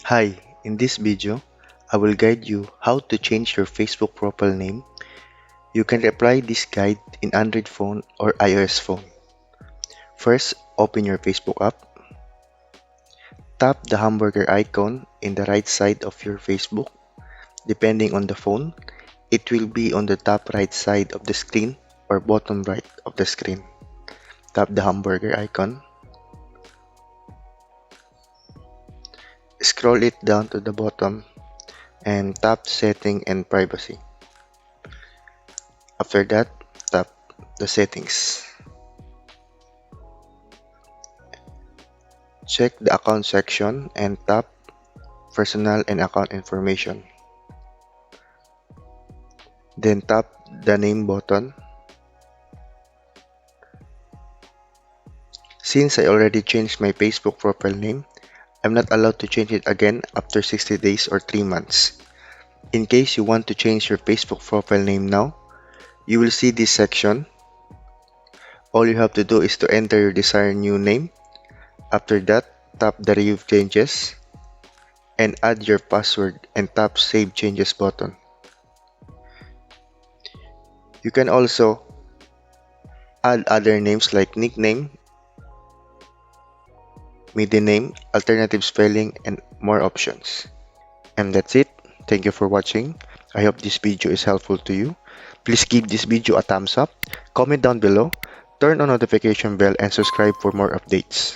Hi, in this video, I will guide you how to change your Facebook profile name. You can apply this guide in Android phone or iOS phone. First, open your Facebook app. Tap the hamburger icon in the right side of your Facebook. Depending on the phone, it will be on the top right side of the screen or bottom right of the screen. Tap the hamburger icon. Scroll it down to the bottom and tap Setting and Privacy. After that, tap the settings. Check the account section and tap Personal and Account Information. Then tap the name button. Since I already changed my Facebook profile name, I'm not allowed to change it again after 60 days or 3 months. In case you want to change your Facebook profile name now, you will see this section. All you have to do is to enter your desired new name. After that, tap the Review Changes and add your password and tap Save Changes button. You can also add other names like nickname, middle name, alternative spelling, and more options. And that's it. Thank you for watching. I hope this video is helpful to you. Please give this video a thumbs up, comment down below, turn on notification bell, and subscribe for more updates.